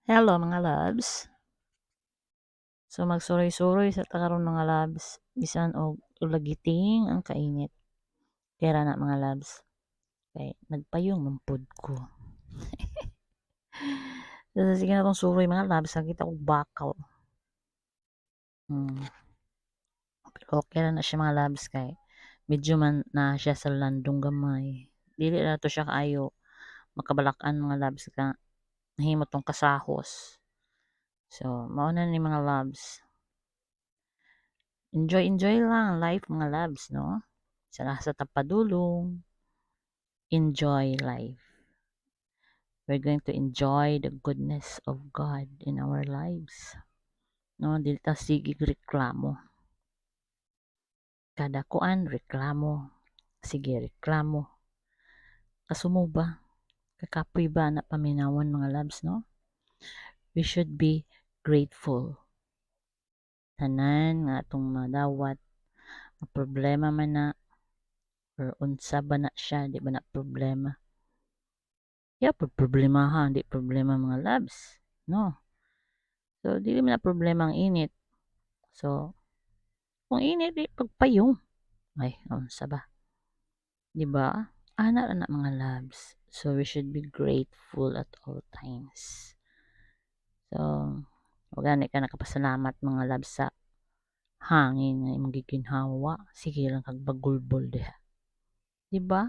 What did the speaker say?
Hello mga loves. So magsuroy-suroy sa karon mga loves. Bisan og ulagiting ang kainit. Kaya na mga loves. Kay nagpayong man pod ko. So sige na tong suroy mga loves. Nakita og bakaw. Hmm. Pero okay ra na siya mga loves kay medyo man na siya sa landong gamay. Dili na to siya kaayo makabalak-an mga loves ka nahimo tong kasahos. So mao na ni mga loves. Enjoy lang ang life mga loves, no? Sa tapadulong, enjoy life. We're going to enjoy the goodness of God in our lives. No, dili ta sige reklamo. Kada kuan reklamo. Sige reklamo. Kasumo ba? Kakapoy ba na paminawon mga loves, no? We should be grateful. Tanan nga atong madawat ang problema man na or unsa ba na siya, di ba na problema. Yeah, problemahan, di problema mga loves. No. So, dili man na problema ang init. So, kung init, di pagpayong. Ay, unsa ba? Di ba? Ana na mga loves. So, we should be grateful at all times. So, wag gani ka nakapasalamat mga loves sa hangin nga imong giginhawa. Sige lang kag bagulbol diha. Di ba?